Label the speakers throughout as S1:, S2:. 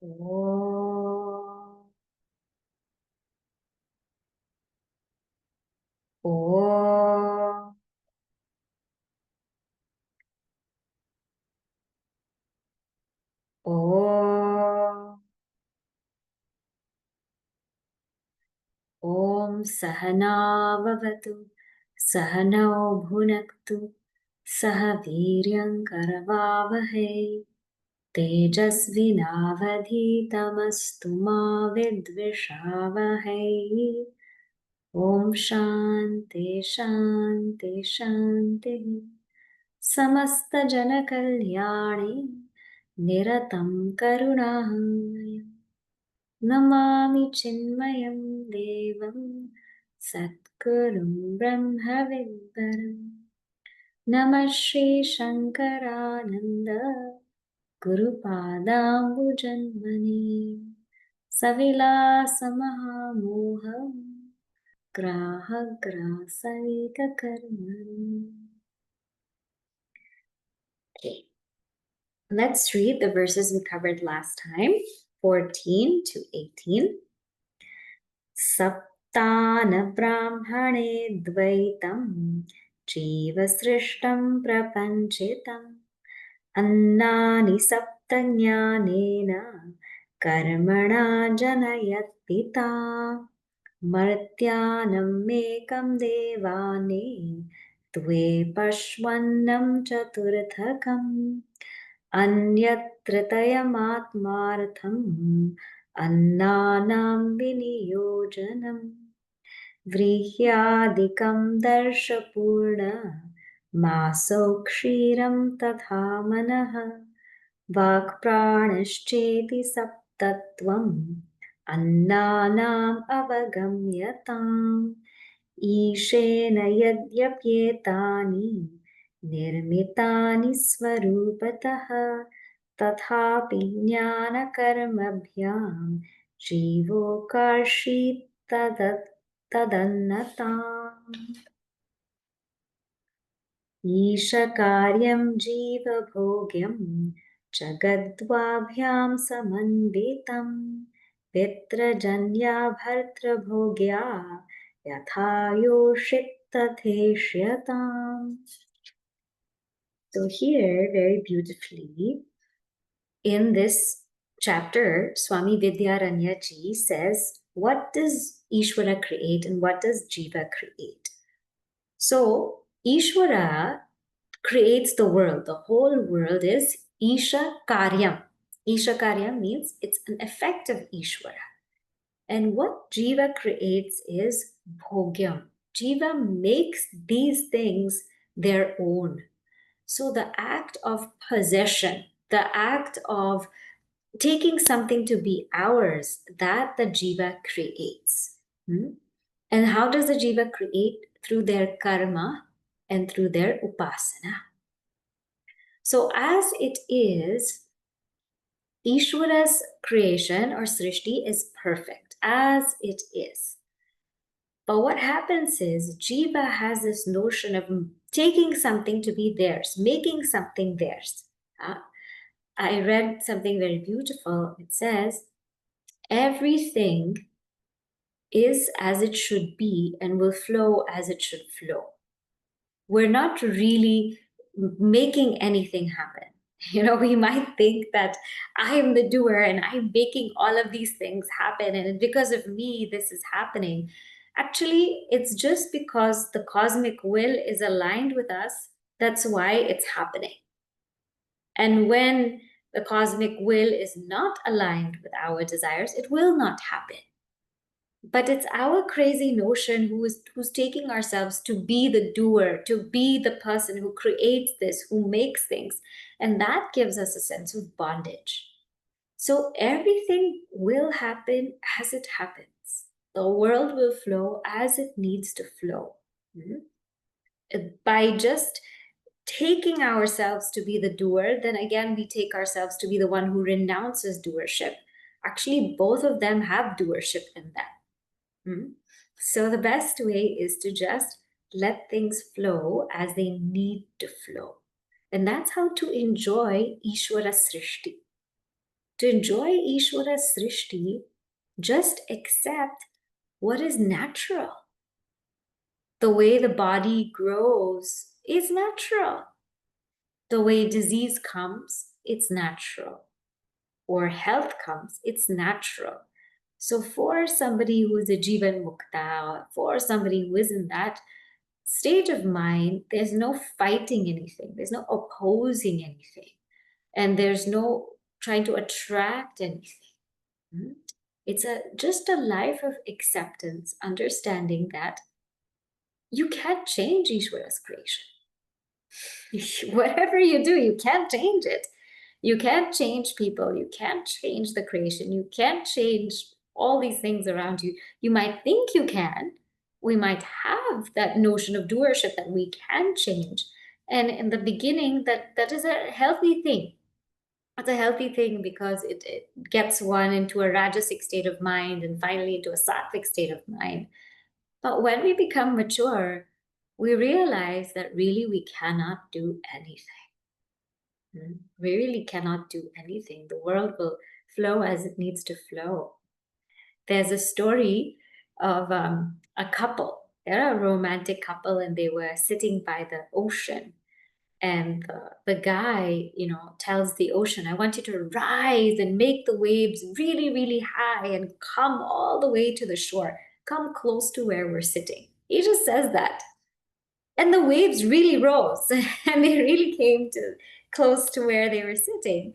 S1: Om. Om. Om. Om Sahana Vavatu Sahanau Bhunaktu Saha Viryam Karavavahe Tejasvinavadhitamastu ma vidvishavahe. Om Shanti Shanti Shanti. Samasta Jana Kalyani Niratam Karunahaya Namami Chinmayam Devam Satgurum Brahma Vidvaram Namah Shri Shankarananda Guru Padambujanmani Savilasa Mahamoham Graha Grasarika Karmani. Okay, let's read the verses we covered last time, 14 to 18. Saptana Brahmane Dvaitam Jīva-srishtam prapanchitam Annani saptanyānena karmana janayat-pita Martyanam mekam devane Dve pashvannam chaturthakam Anyat-vṛtti-ātmakaḥ Annānam viniyojanam Vrihyādikam darshapurna Māso kshiram tatha manaḥ Vākprānaśceti saptatvam Annānam avagamyatam Īśena yadyapyetani Nirmitani svarupatah Tathapi jnana karmabhyam Jivo karshit tadannatam Isha karyam jiva bhogyam Jagadvabhyam samanvitam Vitrajanya bhartra bhogya Yathayoshit tatheshyatam. So here, very beautifully, in this chapter, Swami Vidyaranya ji says, what does Īśvara create and what does Jiva create? So, Īśvara creates the world. The whole world is Isha Karyam. Isha Karyam means it's an effect of Īśvara. And what Jiva creates is Bhogyam. Jiva makes these things their own. So the act of possession, the act of taking something to be ours, that the Jiva creates. And how does the Jiva create? Through their karma and through their upasana. So as it is, Īśvara's creation or srishti is perfect as it is. But what happens is Jiva has this notion of taking something to be theirs, making something theirs. I read something very beautiful. It says, everything is as it should be and will flow as it should flow. We're not really making anything happen. You know, we might think that I am the doer and I'm making all of these things happen, and because of me, this is happening. Actually, it's just because the cosmic will is aligned with us. That's why it's happening. And when the cosmic will is not aligned with our desires, it will not happen. But it's our crazy notion who's taking ourselves to be the doer, to be the person who creates this, who makes things. And that gives us a sense of bondage. So everything will happen as it happens. The world will flow as it needs to flow. By just taking ourselves to be the doer, then again, we take ourselves to be the one who renounces doership. Actually, both of them have doership in them. So the best way is to just let things flow as they need to flow. And that's how to enjoy Īśvara Srishti. To enjoy Īśvara's srishti, just accept what is natural. The way the body grows is natural. The way disease comes, it's natural. Or health comes, it's natural. So for somebody who is a jīvan mukta, for somebody who is in that state of mind, there's no fighting anything. There's no opposing anything. And there's no trying to attract anything. It's just a life of acceptance, understanding that you can't change Īśvara's creation. Whatever you do, you can't change it. You can't change people. You can't change the creation. You can't change all these things around you. You might think you can. We might have that notion of doership that we can change. And in the beginning, that is a healthy thing. It's a healthy thing because it gets one into a rajasic state of mind and finally into a sattvic state of mind. But when we become mature, we realize that really we cannot do anything. We really cannot do anything. The world will flow as it needs to flow. There's a story of a couple. They're a romantic couple and they were sitting by the ocean. And the guy, tells the ocean, I want you to rise and make the waves really, really high and come all the way to the shore. Come close to where we're sitting. He just says that. And the waves really rose and they really came close to where they were sitting.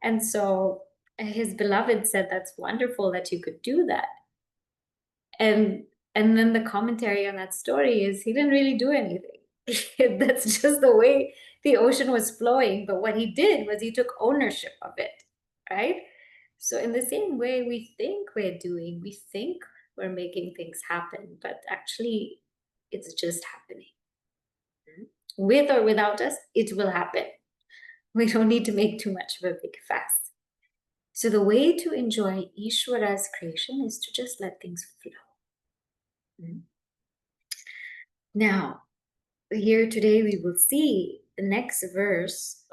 S1: And so his beloved said, that's wonderful that you could do that. And then the commentary on that story is he didn't really do anything. That's just the way the ocean was flowing. But what he did was he took ownership of it, right? So in the same way, we think we think we're making things happen, but actually it's just happening. With or without us, it will happen. We don't need to make too much of a big fuss. So the way to enjoy Īśvara's creation is to just let things flow. Now, here today we will see the next verse,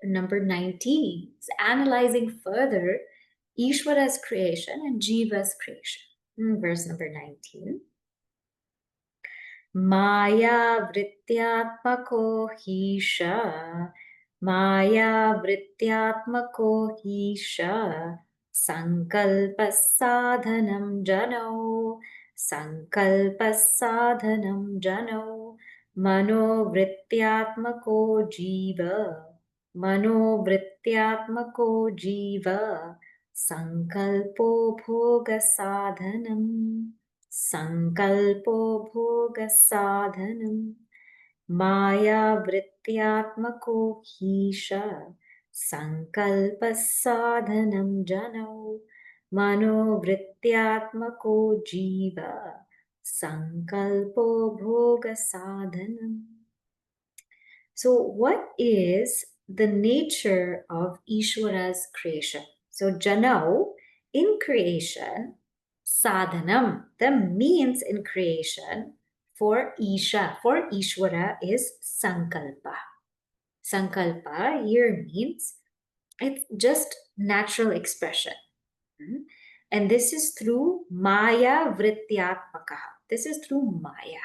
S1: number 19. It's analyzing further Īśvara's creation and jīva's creation. Verse number 19. Māyā-vṛtti-ātmako hīśa, māyā-vṛtti-ātmako hīśa, sankalpasadhanam jano, sankalpasadhanam jano, mano-vṛtti-ātmako jīva, mano-vṛtti-ātmako jīva, sankalpo bhoga sadhanam. Sankalpo bhoga sadhanam, māyā-vṛtti-ātmako hīśa, sankalpa sadhanam jano, mano-vṛtti-ātmako jīva, sankalpo bhoga sadhanam. So what is the nature of Īśvara's creation? So jano, in creation, sadhanam, the means in creation for Isha, for Īśvara is sankalpa. Sankalpa here means it's just natural expression. And this is through māyā-vṛtti-ātmakaḥ. This is through Maya.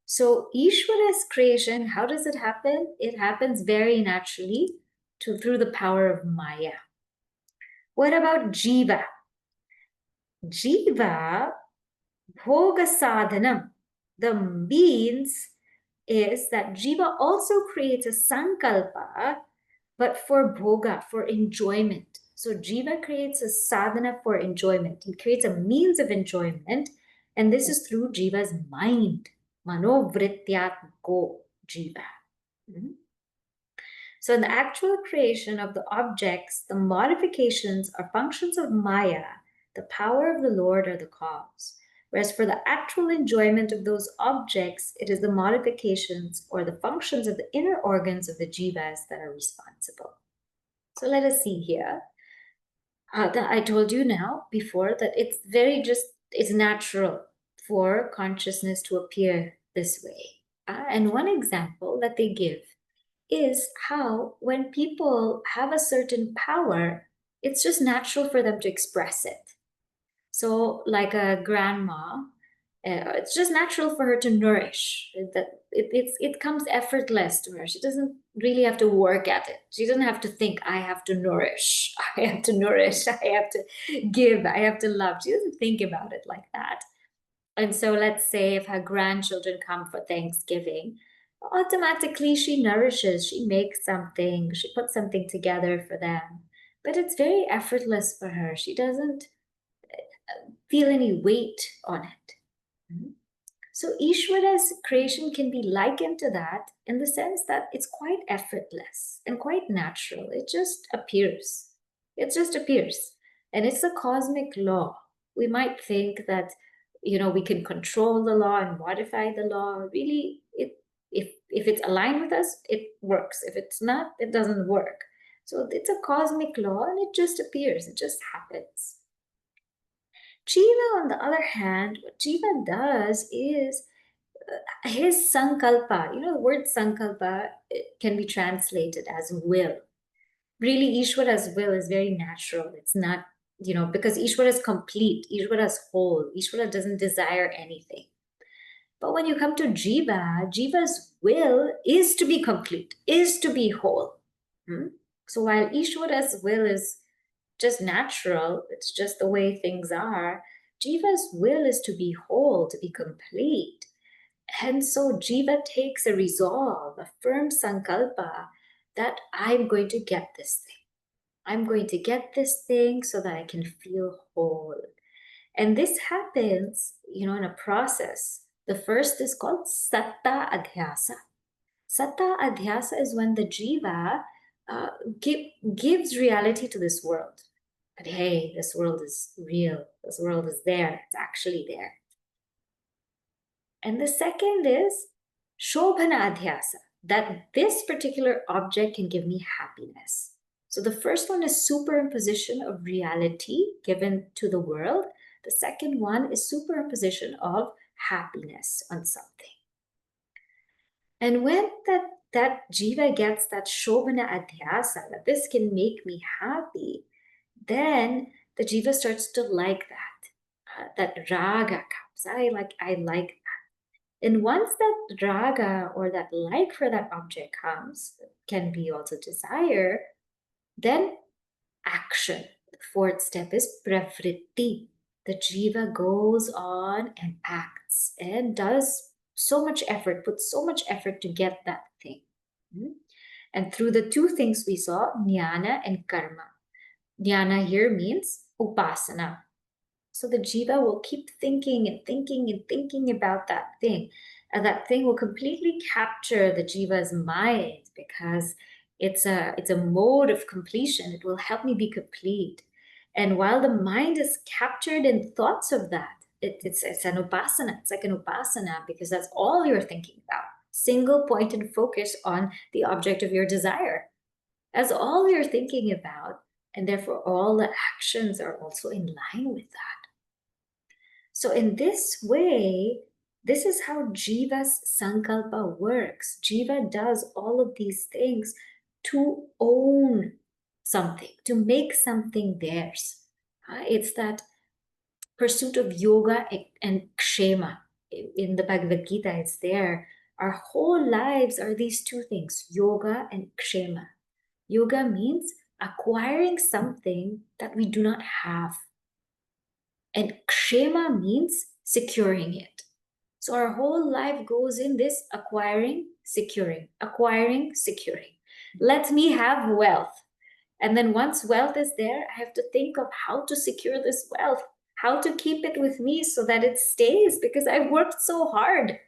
S1: So Īśvara's creation, how does it happen? It happens very naturally through the power of Maya. What about jīva? Jīva, bhoga sadhanam, the means is that jīva also creates a sankalpa, but for bhoga, for enjoyment. So jīva creates a sadhana for enjoyment. He creates a means of enjoyment, and this is through jīva's mind, mano-vṛtti-ātmako jīva. So in the actual creation of the objects, the modifications are functions of Maya. The power of the Lord are the cause. Whereas for the actual enjoyment of those objects, it is the modifications or the functions of the inner organs of the jīvas that are responsible. So let us see here. I told you now before that it's natural for consciousness to appear this way. And one example that they give is how when people have a certain power, it's just natural for them to express it. So like a grandma, it's just natural for her to nourish. It comes effortless to her. She doesn't really have to work at it. She doesn't have to think, I have to nourish, I have to nourish, I have to give, I have to love. She doesn't think about it like that. And so let's say if her grandchildren come for Thanksgiving, automatically she nourishes, she makes something, she puts something together for them. But it's very effortless for her. She doesn't feel any weight on it. So Īśvara's creation can be likened to that in the sense that it's quite effortless and quite natural. It just appears. It just appears. And it's a cosmic law. We might think that, we can control the law and modify the law. Really, if it's aligned with us, it works. If it's not, it doesn't work. So it's a cosmic law and it just appears. It just happens. Jīva, on the other hand, what Jīva does is his sankalpa. The word sankalpa can be translated as will. Really, Īśvara's will is very natural. It's not, because Īśvara is complete, Īśvara is whole, Īśvara doesn't desire anything. But when you come to Jiva's will is to be complete, is to be whole. So while Īśvara's will is just natural, it's just the way things are, Jiva's will is to be whole, to be complete. And so Jiva takes a resolve, a firm sankalpa, that I'm going to get this thing. I'm going to get this thing so that I can feel whole. And this happens, in a process. The first is called satta adhyasa. Satta adhyasa is when the Jiva gives reality to this world. But hey, this world is real. This world is there. It's actually there. And the second is Shobhana adhyasa, that this particular object can give me happiness. So the first one is superimposition of reality given to the world. The second one is superimposition of happiness on something. And when that Jiva gets that Shobhana adhyasa, that this can make me happy, then the Jiva starts to like that. That raga comes. I like that. And once that raga or that like for that object comes, can be also desire, then action. The fourth step is pravritti. The Jiva goes on and acts and does so much effort, puts so much effort to get that thing. And through the two things we saw, jnana and karma. Jnana here means upasana. So the Jiva will keep thinking and thinking and thinking about that thing. And that thing will completely capture the Jiva's mind because it's a mode of completion. It will help me be complete. And while the mind is captured in thoughts of that, it's an upasana. It's like an upasana because that's all you're thinking about. Single point and focus on the object of your desire. That's all you're thinking about. And therefore, all the actions are also in line with that. So in this way, this is how Jiva's sankalpa works. Jiva does all of these things to own something, to make something theirs. It's that pursuit of yoga and kshema. In the Bhagavad Gita, it's there. Our whole lives are these two things, yoga and kshema. Yoga means acquiring something that we do not have. And kshema means securing it. So our whole life goes in this acquiring, securing, acquiring, securing. Let me have wealth. And then once wealth is there, I have to think of how to secure this wealth, how to keep it with me so that it stays, because I worked so hard.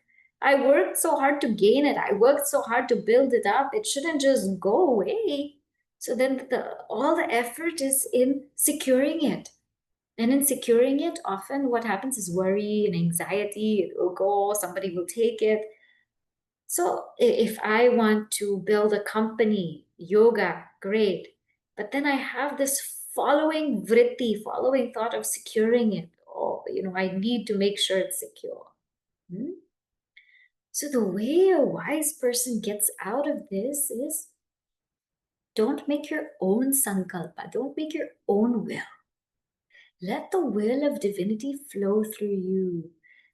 S1: I worked so hard to gain it. I worked so hard to build it up. It shouldn't just go away. So then all the effort is in securing it. And in securing it, often what happens is worry and anxiety. It will go, somebody will take it. So if I want to build a company, yoga, great. But then I have this following vritti, following thought of securing it. Oh, I need to make sure it's secure. So the way a wise person gets out of this is, don't make your own sankalpa, don't make your own will. Let the will of divinity flow through you.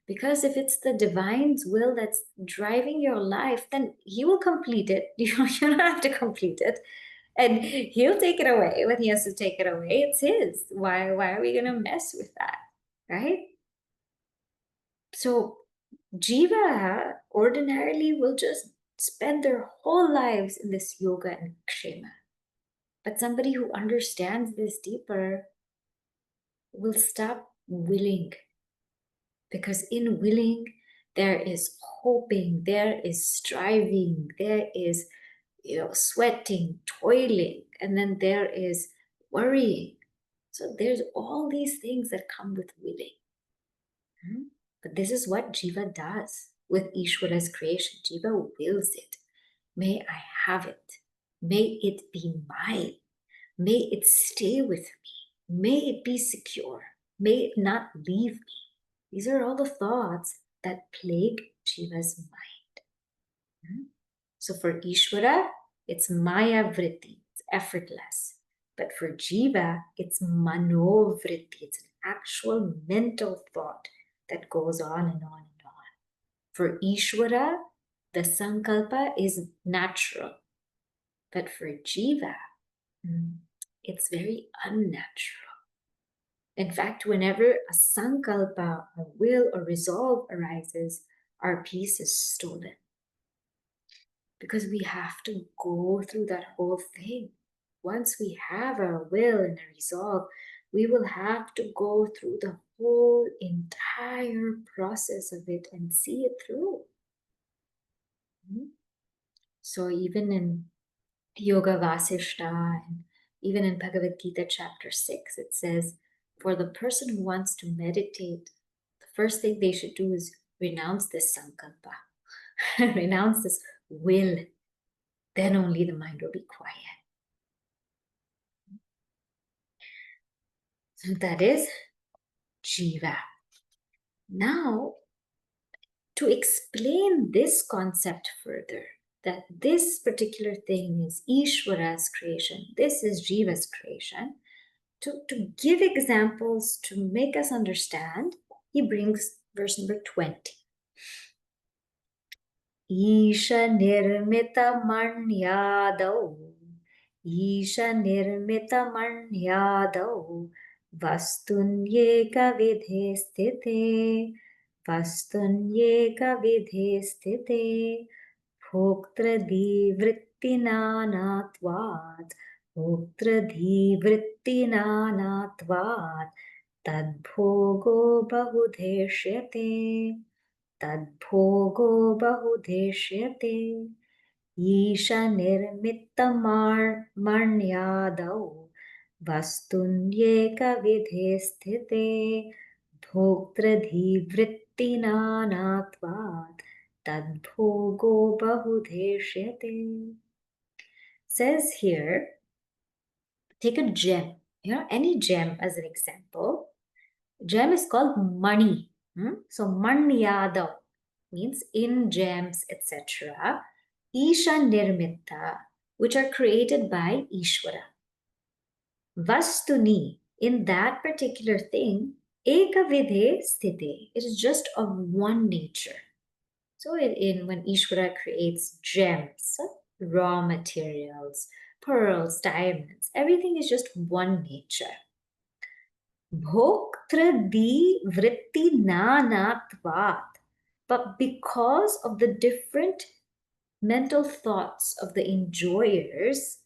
S1: Because if it's the divine's will that's driving your life, then he will complete it. You don't have to complete it. And he'll take it away when he has to take it away. It's his. Why are we going to mess with that? Right? So Jiva ordinarily will just spend their whole lives in this yoga and kshema. But somebody who understands this deeper will stop willing. Because in willing, there is hoping, there is striving, there is sweating, toiling, and then there is worrying. So there's all these things that come with willing. But this is what Jiva does with Īśvara's creation. Jiva wills it. May I have it. May it be mine. May it stay with me. May it be secure. May it not leave me. These are all the thoughts that plague Jiva's mind. So for Īśvara, it's māyā-vṛtti, it's effortless. But for Jiva, it's manaḥ-vṛtti, it's an actual mental thought that goes on and on and on. For Īśvara, the sankalpa is natural. But for Jiva, it's very unnatural. In fact, whenever a sankalpa, a will or resolve arises, our peace is stolen. Because we have to go through that whole thing. Once we have our will and a resolve, we will have to go through the whole entire process of it and see it through. So even in Yoga Vasishta and even in Bhagavad Gita chapter 6, it says, for the person who wants to meditate, the first thing they should do is renounce this sankalpa, renounce this will. Then only the mind will be quiet. So that is Jiva. Now, to explain this concept further, that this particular thing is Īśvara's creation, this is Jiva's creation, to give examples to make us understand, he brings verse number 20. Isha nirmita manyadau, Isha nirmita manyadau, vastunyeka vidhe sthite, vastunyeka vidhe sthite, bhoktradivrittinanatvat, bhoktradivrittinanatvat, tadbhogo bahudeshyate, tadbhogo bahudeshyate, Isha nirmittamanyadau, vastunyeka vidhe sthite, bhoktradivrittinanatvat, tadbhogo bahudeshyate. Says here, take a gem, any gem as an example. Gem is called money. So manyadau means in gems, etc. Isha nirmitta, which are created by Īśvara. Vastuni, in that particular thing, eka vidhe sthite, it is just of one nature. So when Īśvara creates gems, raw materials, pearls, diamonds, everything is just one nature. Bhoktradivrittinanatvat, but because of the different mental thoughts of the enjoyers,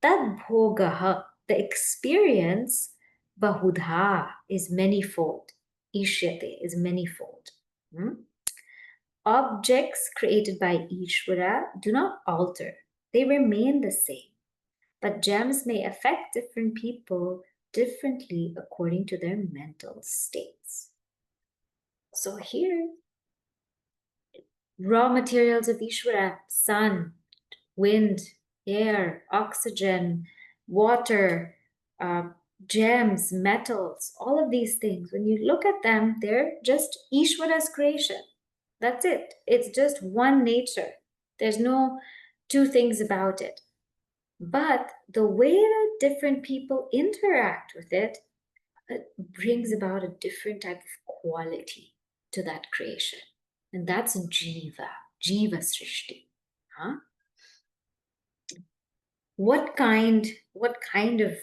S1: tadbhogaha, the experience, bahudha, is manifold. Ishyate is manifold. Objects created by Īśvara do not alter. They remain the same. But gems may affect different people differently according to their mental states. So here, raw materials of Īśvara, sun, wind, air, oxygen, water, gems, metals, all of these things, when you look at them, they're just Īśvara's creation. That's it. It's just one nature. There's no two things about it. But the way that different people interact with it brings about a different type of quality to that creation. And that's jīva, jīva srishti. Huh? What kind of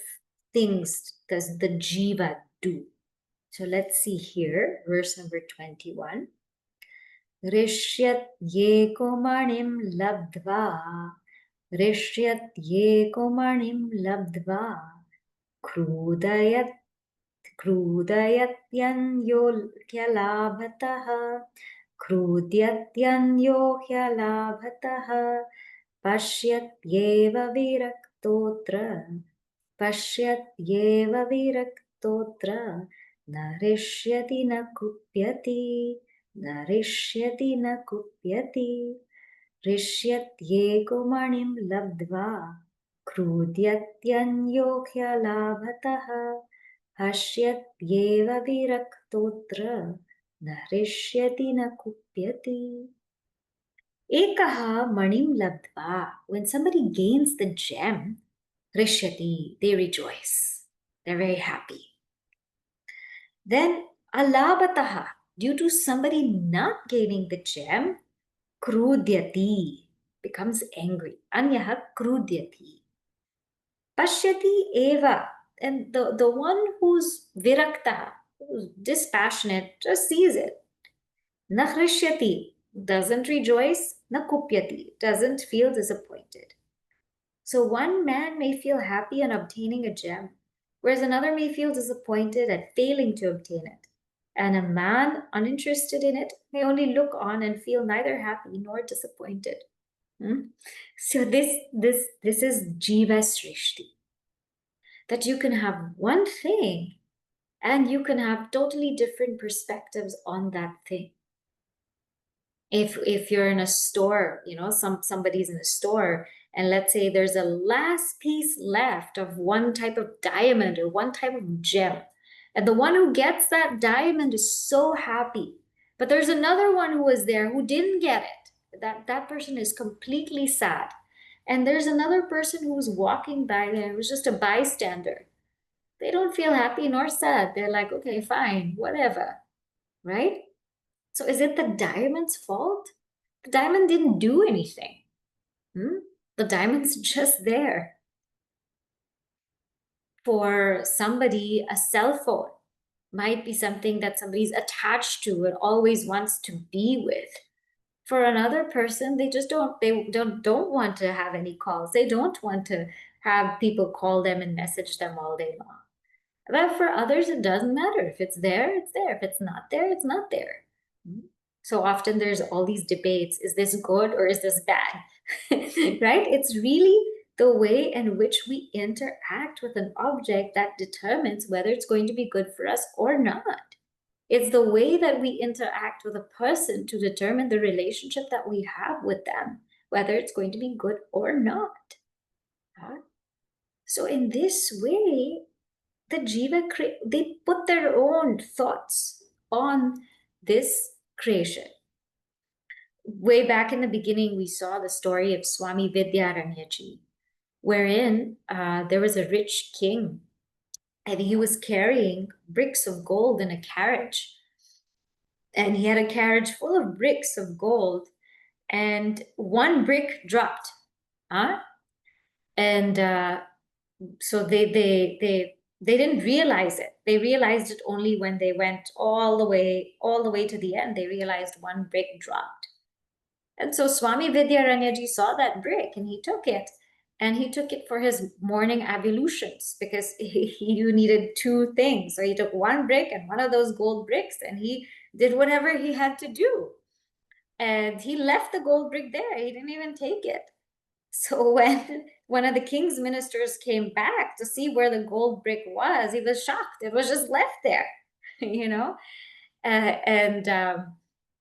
S1: things does the jīva do? So let's see here, verse number 21. Rishyat yeko manim labdva, rishyat yeko manim labdva, krudayat krudayatyanyo hyalabhatah, krudayatyanyo hyalabhatah, pasyatyeva viraktotra, pasyatyeva viraktotra, narishyati na kupyati, narishyati na kupyati, rishyatyeco manim labdva, krudyatanyo hyalabhatah, pasyatyeva viraktotra, narishyati na kupyati. Ekaha manim labdva. When somebody gains the gem, rishyati, they rejoice. They're very happy. Then alabhataha, due to somebody not gaining the gem, krudyati, becomes angry. Anyaha krudyati. Pashyati eva, and the one who's virakta, who's dispassionate, just sees it. Nahrishyati, doesn't rejoice. Nakupyati, doesn't feel disappointed. So one man may feel happy on obtaining a gem, whereas another may feel disappointed at failing to obtain it. And a man uninterested in it may only look on and feel neither happy nor disappointed. So this is jīva srishti. That you can have one thing and you can have totally different perspectives on that thing. If you're in a store, you know, somebody's in a store, and let's say there's a last piece left of one type of diamond or one type of gem, and the one who gets that diamond is so happy, but there's another one who was there who didn't get it. That person is completely sad. And there's another person who's walking by there who's just a bystander. They don't feel happy nor sad. They're like, okay, fine, whatever, right? So is it the diamond's fault? The diamond didn't do anything. The diamond's just there. For somebody, a cell phone might be something that somebody's attached to and always wants to be with. For another person, they just don't want to have any calls. They don't want to have people call them and message them all day long. But for others, it doesn't matter. If it's there, it's there. If it's not there, it's not there. So often there's all these debates. Is this good or is this bad? Right? It's really the way in which we interact with an object that determines whether it's going to be good for us or not. It's the way that we interact with a person to determine the relationship that we have with them, whether it's going to be good or not. So in this way, the jīva, they put their own thoughts on this creation. Way back in the beginning, we saw the story of Swami Vidyaranya ji, wherein there was a rich king, and he was carrying bricks of gold in a carriage. And he had a carriage full of bricks of gold, and one brick dropped. And so they didn't realize it. They realized it only when they went all the way to the end. They realized one brick dropped. And so Swami Vidyaranya ji saw that brick and he took it. And he took it for his morning ablutions because he needed two things. So he took one brick and one of those gold bricks and he did whatever he had to do. And he left the gold brick there. He didn't even take it. So when one of the king's ministers came back to see where the gold brick was, he was shocked. It was just left there, you know?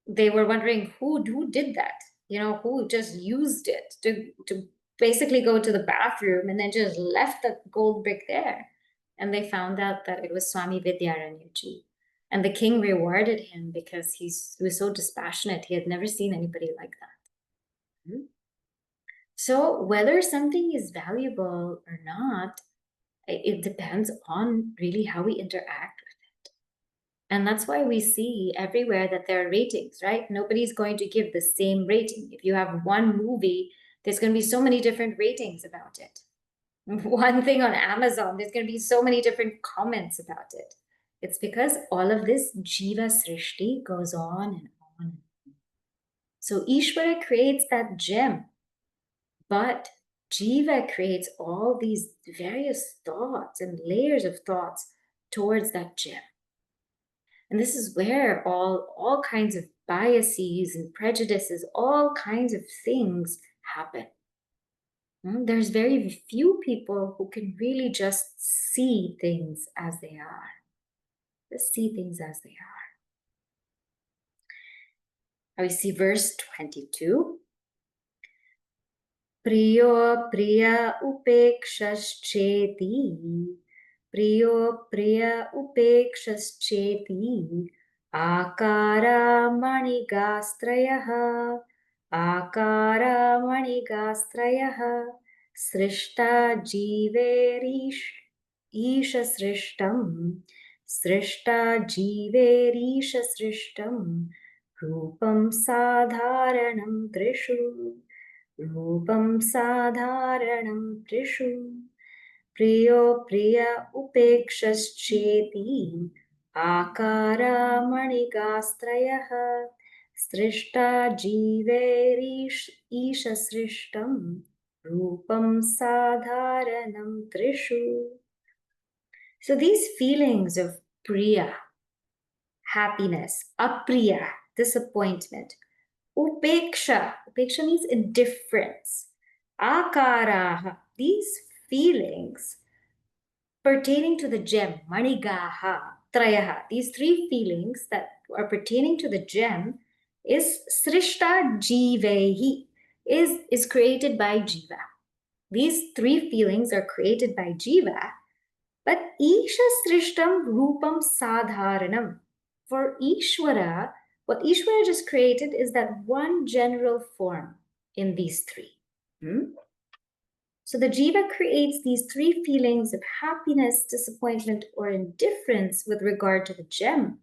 S1: They were wondering who did that, you know, who just used it to basically go to the bathroom and then just left the gold brick there. And they found out that it was Swami Vidyaranya ji. And the king rewarded him because he was so dispassionate. He had never seen anybody like that. So whether something is valuable or not, it depends on really how we interact with it. And that's why we see everywhere that there are ratings, right? Nobody's going to give the same rating. If you have one movie, there's going to be so many different ratings about it. One thing on Amazon, there's going to be so many different comments about it. It's because all of this jīva srishti goes on and on. So Īśvara creates that gem, but jīva creates all these various thoughts and layers of thoughts towards that gem. And this is where all kinds of biases and prejudices, all kinds of things happen. There's very few people who can really just see things as they are. Just see things as they are. Now we see verse 22. Priyo priya upekshashcheti. Priyo priya upekshashcheti. Akara manigastrayaha. Akara manigastrayaha. Srishta jīverish īsha srishtam. Srishta jīverisha srishtam. Rupam sadharanam trishu. Rupam sadharanam trishu. Priyo priya upekshashcheti. Akara manigastrayaha. Srishta jīverish īsha srishtam. Rupam sadharanam trishu. So these feelings of priya, happiness, apriya, disappointment, upeksha means indifference, akaraha, these feelings pertaining to the gem, manigaha, trayaha, these three feelings that are pertaining to the gem is srishta jīvehi, is created by jīva. These three feelings are created by jīva, but īsha srishtam rupam sadharanam. For Īśvara, what Īśvara just created is that one general form in these three. So the jīva creates these three feelings of happiness, disappointment, or indifference with regard to the gem.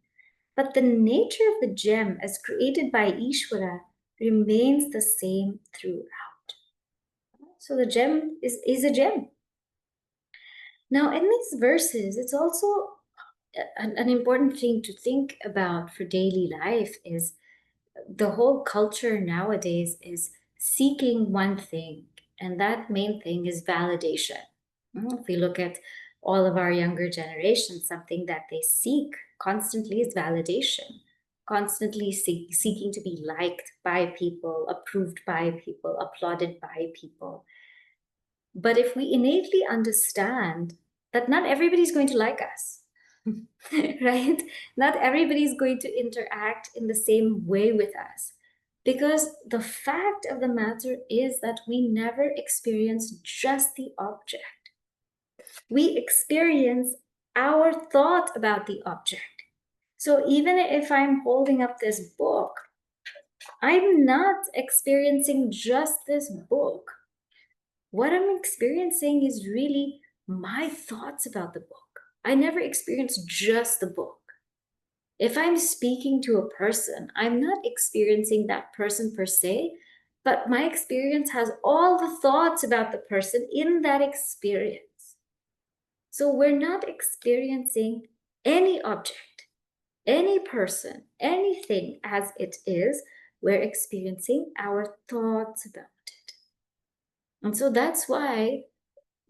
S1: But the nature of the gem as created by Īśvara remains the same throughout. So the gem is a gem. Now, in these verses, it's also an important thing to think about for daily life is the whole culture nowadays is seeking one thing, and that main thing is validation. If we look at all of our younger generations, something that they seek constantly is validation, constantly seeking to be liked by people, approved by people, applauded by people. But if we innately understand that not everybody's going to like us, right? Not everybody's going to interact in the same way with us. Because the fact of the matter is that we never experience just the object. We experience our thought about the object. So even if I'm holding up this book, I'm not experiencing just this book. What I'm experiencing is really my thoughts about the book. I never experienced just the book. If I'm speaking to a person, I'm not experiencing that person per se, but my experience has all the thoughts about the person in that experience. So we're not experiencing any object, any person, anything as it is. We're experiencing our thoughts about it. And so that's why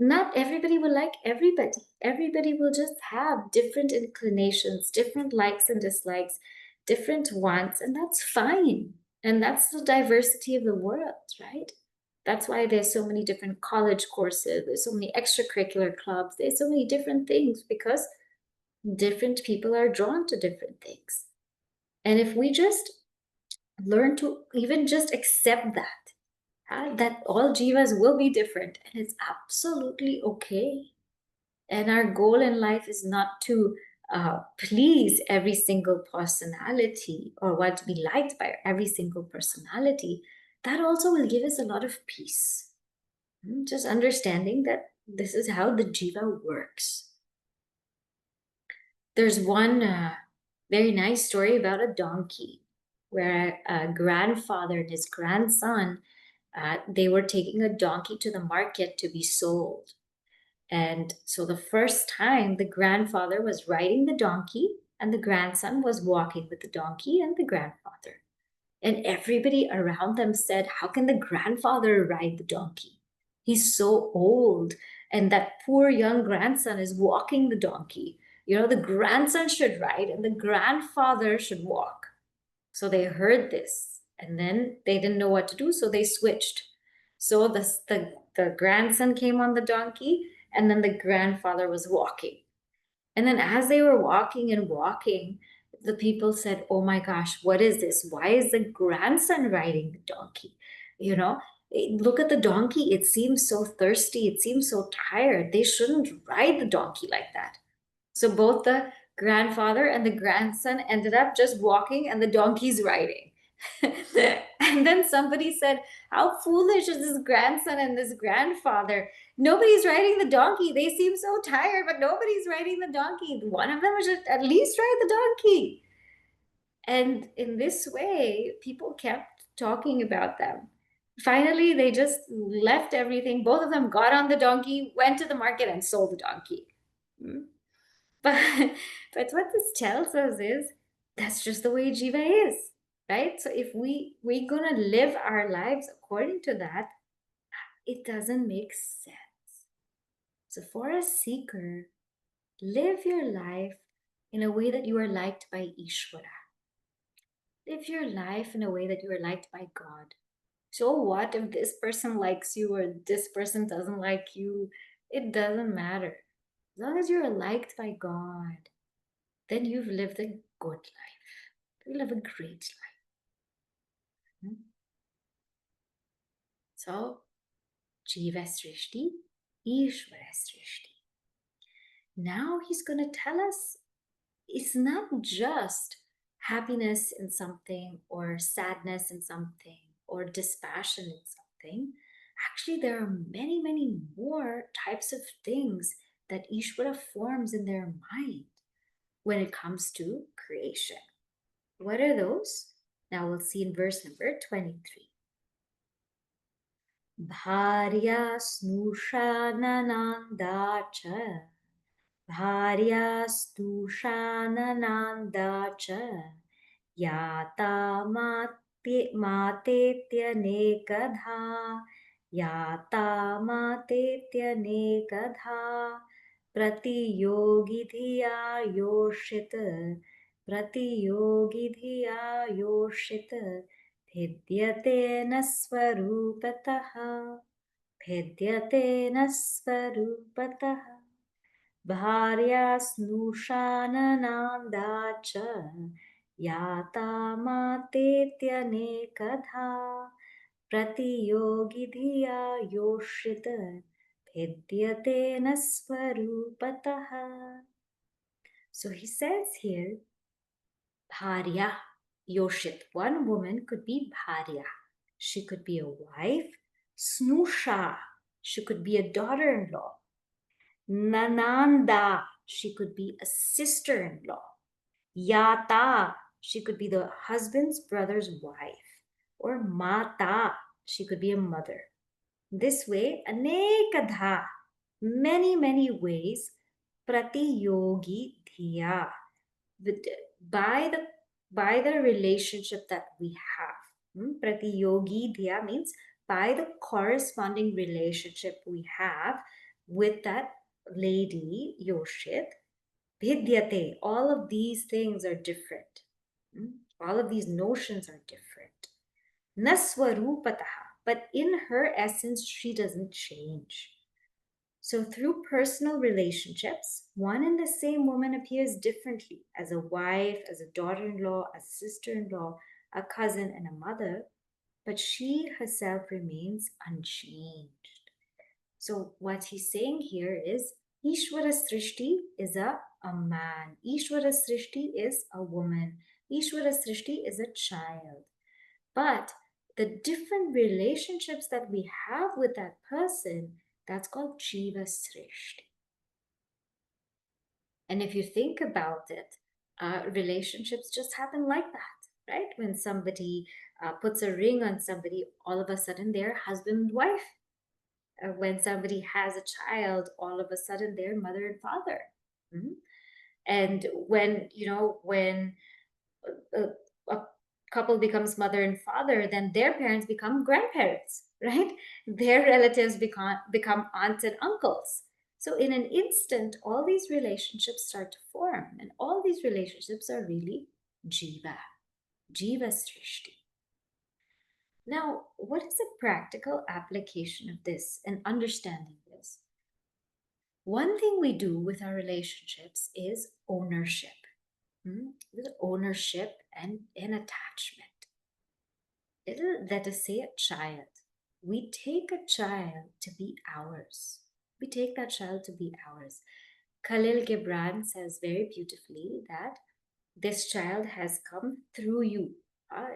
S1: not everybody will like everybody. Everybody will just have different inclinations, different likes and dislikes, different wants, and that's fine. And that's the diversity of the world, right? That's why there's so many different college courses, there's so many extracurricular clubs, there's so many different things because different people are drawn to different things. And if we just learn to even just accept that all jivas will be different, and it's absolutely okay. And our goal in life is not to please every single personality, or want to be liked by every single personality, that also will give us a lot of peace. Just understanding that this is how the jiva works. There's one very nice story about a donkey, where a grandfather and his grandson, they were taking a donkey to the market to be sold. And so the first time, the grandfather was riding the donkey and the grandson was walking with the donkey and the grandfather. And everybody around them said, how can the grandfather ride the donkey? He's so old. And that poor young grandson is walking the donkey. The grandson should ride and the grandfather should walk. So they heard this and then they didn't know what to do. So they switched. So the grandson came on the donkey and then the grandfather was walking. And then as they were walking and walking, the people said, oh my gosh, what is this? Why is the grandson riding the donkey? Look at the donkey. It seems so thirsty. It seems so tired. They shouldn't ride the donkey like that. So both the grandfather and the grandson ended up just walking and the donkey's riding. And then somebody said, how foolish is this grandson and this grandfather? Nobody's riding the donkey. They seem so tired, but nobody's riding the donkey. One of them should at least ride the donkey. And in this way, people kept talking about them. Finally, they just left everything. Both of them got on the donkey, went to the market and sold the donkey. But what this tells us is that's just the way jiva is, right? So if we're gonna live our lives according to that, it doesn't make sense. So for a seeker, live your life in a way that you are liked by Īśvara. Live your life in a way that you are liked by God. So what if this person likes you or this person doesn't like you? It doesn't matter. As long as you're liked by God, then you've lived a good life. You live a great life. So, jīva srishti, Īśvara srishti. Now he's going to tell us it's not just happiness in something or sadness in something or dispassion in something. Actually, there are many, many more types of things that Īśvara forms in their mind when it comes to creation. What are those? Now we'll see in verse number 23. Bharya snusha nananda cha, Bharya stusha nananda cha, Yata matetya nekadha, Yata matetya nekadha, Pratiyogi dhiya yoshita, Pratiyogi dhiya yoshita, Bhidyate na svarupataha, Bhidyate na svarupataha. Bharya snushanananda cha, Yata matetya nekadha, Pratiyogi dhiya yoshita, Bhidyate na svarupataha. So he says here, Bharya, yoshit. One woman could be Bharya. She could be a wife. Snusha, she could be a daughter-in-law. Nananda, she could be a sister-in-law. Yata, she could be the husband's brother's wife. Or Mata, she could be a mother. This way, anekadha, many, many ways, pratiyogi dhiya, by the relationship that we have. Pratiyogi dhiya means by the corresponding relationship we have with that lady, Yoshit, Bhidyate, all of these things are different. All of these notions are different. Naswarupataha, but in her essence, she doesn't change. So through personal relationships, one and the same woman appears differently as a wife, as a daughter-in-law, a sister-in-law, a cousin, and a mother, but she herself remains unchanged. So what he's saying here is, Īśvara Srishti is a man. Īśvara Srishti is a woman. Īśvara Srishti is a child. But the different relationships that we have with that person, that's called jīva Srishti. And if you think about it, relationships just happen like that, right? When somebody puts a ring on somebody, all of a sudden they're husband and wife. When somebody has a child, all of a sudden they're mother and father. Mm-hmm. And when a couple becomes mother and father, then their parents become grandparents, right? Their relatives become aunts and uncles. So in an instant, all these relationships start to form, and all these relationships are really jīva, jīva srishti. Now, what is the practical application of this and understanding this? One thing we do with our relationships is ownership. With ownership and attachment. Let us say a child. We take a child to be ours. We take that child to be ours. Khalil Gibran says very beautifully that this child has come through you.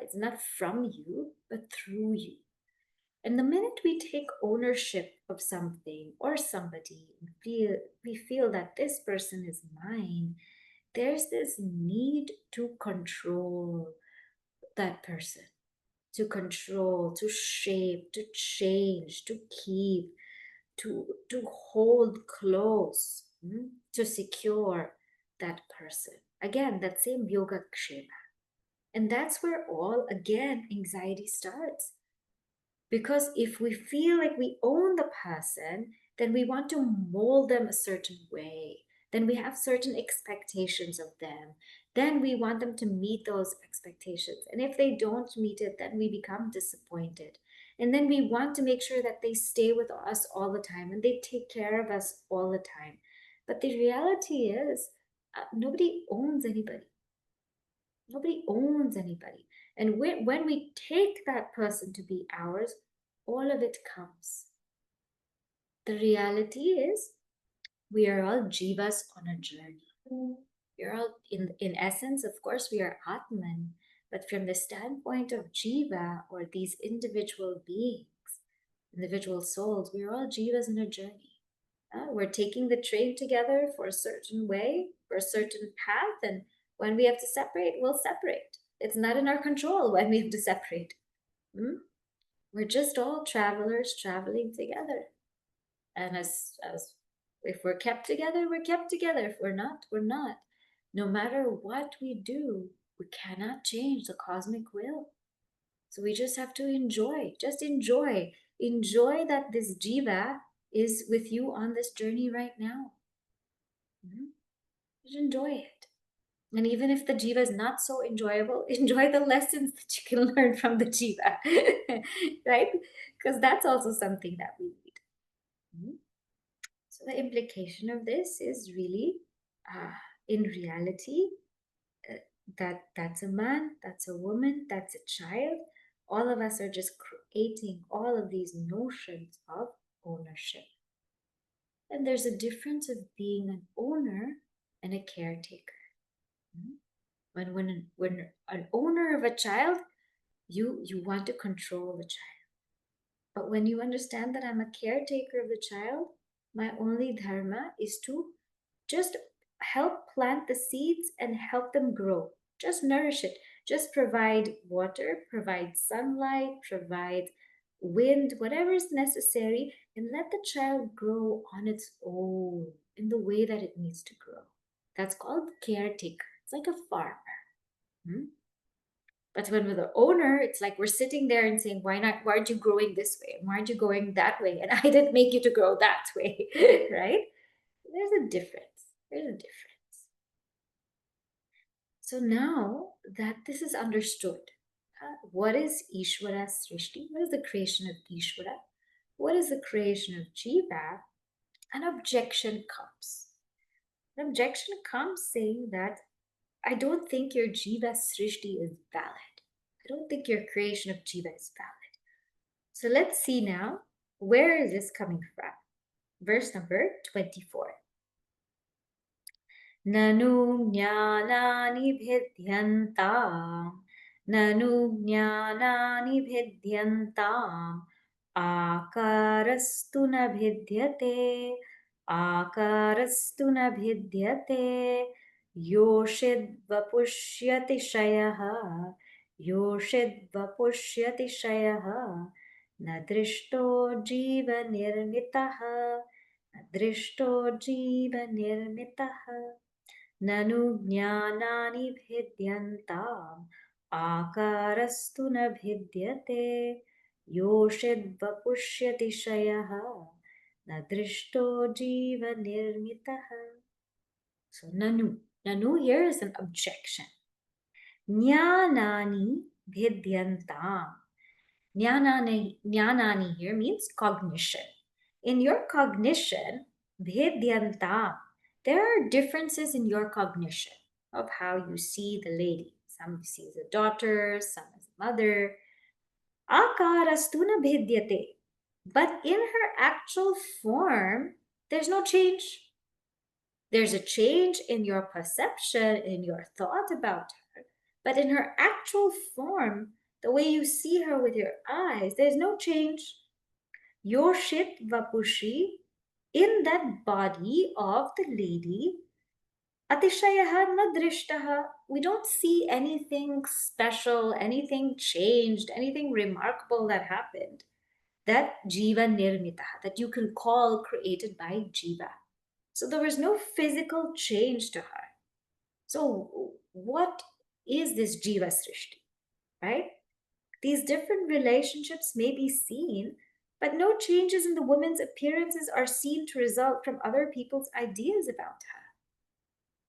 S1: It's not from you, but through you. And the minute we take ownership of something or somebody, we feel that this person is mine, there's this need to control that person, to control, to shape, to change, to keep, to hold close, to secure that person. Again, that same yoga-kshema. And that's where all, again, anxiety starts. Because if we feel like we own the person, then we want to mold them a certain way. Then we have certain expectations of them. Then we want them to meet those expectations. And if they don't meet it, then we become disappointed. And then we want to make sure that they stay with us all the time and they take care of us all the time. But the reality is, nobody owns anybody. Nobody owns anybody. And when we take that person to be ours, all of it comes. The reality is, we are all jīvas on a journey. We are all, in essence, of course, we are Atman. But from the standpoint of jīva, or these individual beings, individual souls, we are all jīvas on a journey. We're taking the train together for a certain way, for a certain path, and when we have to separate, we'll separate. It's not in our control when we have to separate. We're just all travelers traveling together. And as if we're kept together, we're kept together. If we're not, we're not. No matter what we do, we cannot change the cosmic will. So we just have to enjoy. Just enjoy. Enjoy that this jīva is with you on this journey right now. Just enjoy it. And even if the jīva is not so enjoyable, enjoy the lessons that you can learn from the jīva, right? Because that's also something that we need. So the implication of this is really, in reality, that's a man, that's a woman, that's a child. All of us are just creating all of these notions of ownership. And there's a difference of being an owner and a caretaker. When an owner of a child, you want to control the child. But when you understand that I'm a caretaker of the child, my only dharma is to just help plant the seeds and help them grow. Just nourish it. Just provide water, provide sunlight, provide wind, whatever is necessary, and let the child grow on its own in the way that it needs to grow. That's called caretaker. It's like a farmer. But when we're the owner, it's like we're sitting there and saying, why aren't you growing this way? Why aren't you going that way? And I didn't make you to grow that way, right? There's a difference. There's a difference. So now that this is understood, what is Īśvara Srishti? What is the creation of Īśvara? What is the creation of jīva? An objection comes. An objection comes saying that I don't think your jīva srishti is valid. I don't think your creation of jīva is valid. So let's see now, where is this coming from? Verse number 24. Nanu jnanani bhidyantam. Nanu jnanani bhidyantam. Akarastu na bhidyate. Akarastu na bhidyate. Yoshid vapushyati shayaha. Yoshid vapushyati shayaha. Na drishto jiva nirmitaha. Na drishto jiva nirmitaha. Nanu jnanani bhidyantam. Akarastu na bhidyate. Yoshid vapushyati shayaha. Na drishto jiva nirmitaha. So nanu. Nanu here is an objection. Jnanani bhidyantam. Jnanani here means cognition. In your cognition, bhidyantam, there are differences in your cognition of how you see the lady. Some you see as a daughter, some as a mother. Akarastuna bhidyate. But in her actual form, there's no change. There's a change in your perception, in your thought about her. But in her actual form, the way you see her with your eyes, there's no change. Yoshit vapushi, in that body of the lady, atishayaha nadrishtaha. We don't see anything special, anything changed, anything remarkable that happened. That jiva nirmitaha, that you can call created by jiva. So there was no physical change to her. So what is this jiva srishti, right? These different relationships may be seen, but no changes in the woman's appearances are seen to result from other people's ideas about her.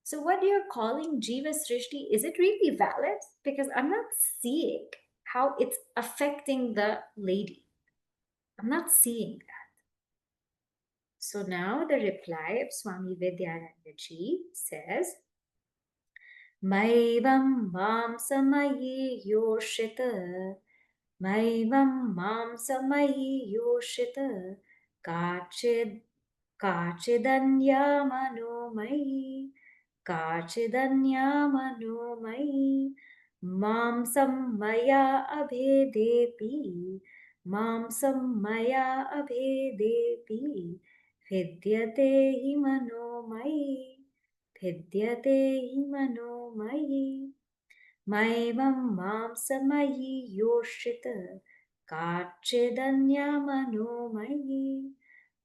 S1: So what you're calling jiva srishti, is it really valid? Because I'm not seeing how it's affecting the lady. I'm not seeing that. So now the reply of Swami Vidyaranya ji says, Maivam mamsamayi yoshita, Maivam mamsamayi yoshita, Kachidanya manomai, Kachidanya manomai, Mamsam maya abhedepi, Mamsam maya abhedepi, Vidyate hi manomai, Vidyate hi manomai. Maivam mamsamayi yoshita, Kachidanya manomai,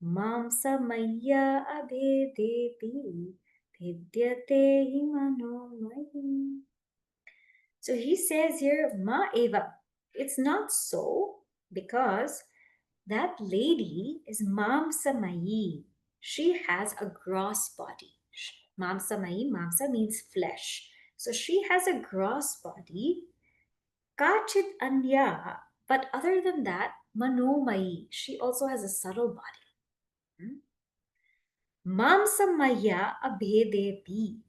S1: Mamsamaya abhedepi, Vidyate hi manomai. So he says here, ma eva. It's not so, because that lady is mamsamayi. She has a gross body. Mamsamayi, mamsa means flesh. So she has a gross body. Kachit anya. But other than that, manomai. She also has a subtle body. Mamsamaya abhedepi.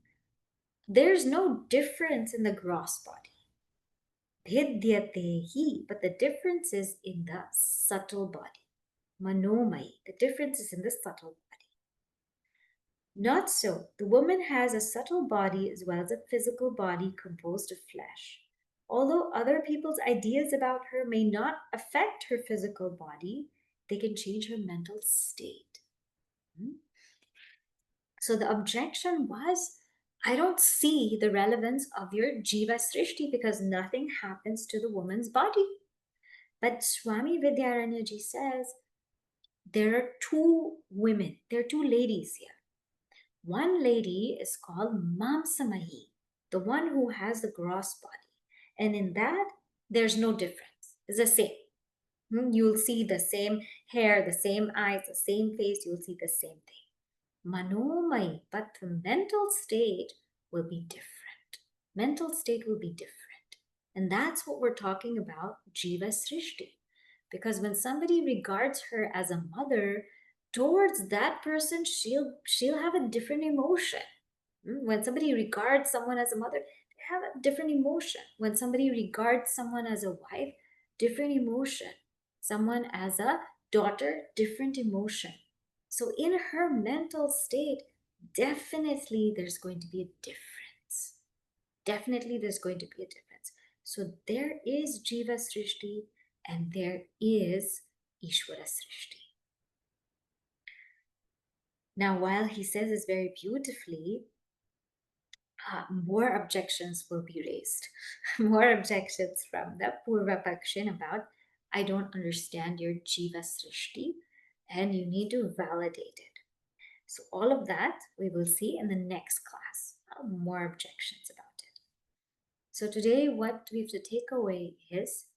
S1: There's no difference in the gross body. Bhidyatehi, but the difference is in the subtle body. Manomai, the difference is in the subtle body. Not so. The woman has a subtle body as well as a physical body composed of flesh. Although other people's ideas about her may not affect her physical body, they can change her mental state. So the objection was, I don't see the relevance of your jiva srishti because nothing happens to the woman's body. But Swami Vidyaranya ji says, there are two women, there are two ladies here. One lady is called Mamsamahi, the one who has the gross body. And in that, there's no difference. It's the same. You'll see the same hair, the same eyes, the same face, you'll see the same thing. Manomai, but the mental state will be different. Mental state will be different. And that's what we're talking about, jiva srishti. Because when somebody regards her as a mother, towards that person, she'll have a different emotion. When somebody regards someone as a mother, they have a different emotion. When somebody regards someone as a wife, different emotion. Someone as a daughter, different emotion. So in her mental state, definitely there's going to be a difference. Definitely there's going to be a difference. So there is Jiva Srishti and there is Īśvara Srishti. Now, while he says this very beautifully, more objections will be raised. More objections from the Purva Pakshin about, I don't understand your Jiva Srishti and you need to validate it. So all of that we will see in the next class. More objections about it. So today what we have to take away is,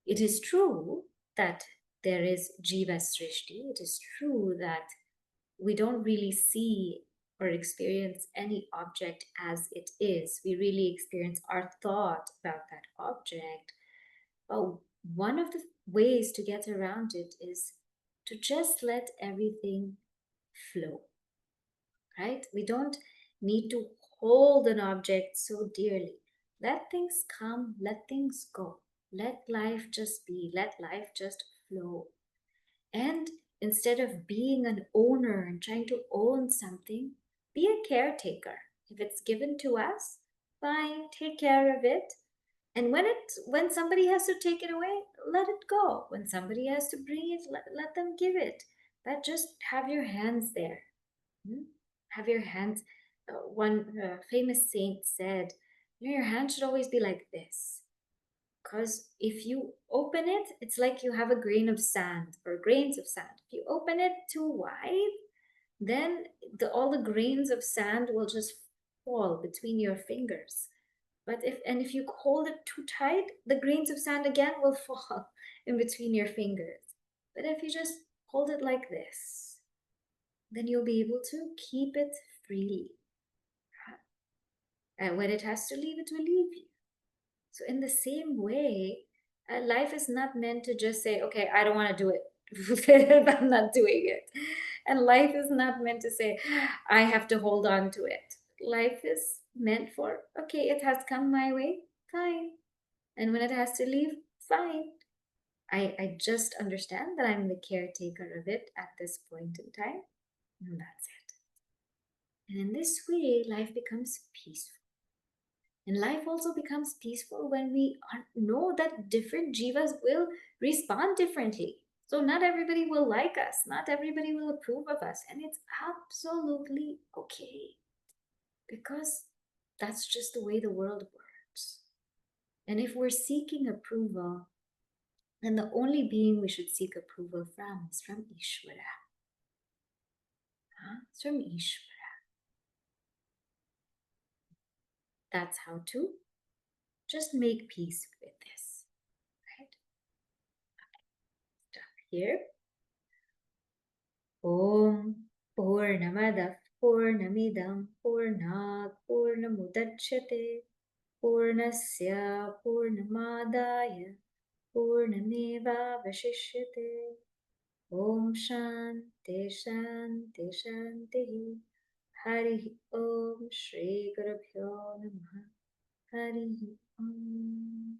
S1: it is true that there is Jiva Srishti. It is true that we don't really see or experience any object as it is. We really experience our thought about that object. But one of the ways to get around it is to just let everything flow, right? We don't need to hold an object so dearly. Let things come, let things go. Let life just be, let life just flow. And instead of being an owner and trying to own something, be a caretaker. If it's given to us, fine, take care of it. And when somebody has to take it away, let it go. When somebody has to bring it, let them give it. But just have your hands there. Have your hands. One famous saint said, your hand should always be like this. Because if you open it, it's like you have a grain of sand or grains of sand. If you open it too wide, then all the grains of sand will just fall between your fingers. But if you hold it too tight, the grains of sand again will fall in between your fingers. But if you just hold it like this, then you'll be able to keep it freely. And when it has to leave, it will leave you. So in the same way, life is not meant to just say, okay, I don't want to do it. I'm not doing it. And life is not meant to say, I have to hold on to it. Life is meant for, okay, it has come my way, fine. And when it has to leave, fine. I just understand that I'm the caretaker of it at this point in time. And that's it. And in this way, life becomes peaceful. And life also becomes peaceful when we know that different jivas will respond differently. So not everybody will like us, not everybody will approve of us, and it's absolutely okay. Because that's just the way the world works. And if we're seeking approval, then the only being we should seek approval from is from Īśvara. It's from Īśvara. That's how to just make peace with this. Right? Okay. Stop here. Om Purnamadah Purnamidam Purnat Purnamudachyate Purnasya Purnamadaya Purnamevavashishyate. Om Shanti Shanti Shanti. Hari Om Shri Gurubhyo Namaha. Hari Om.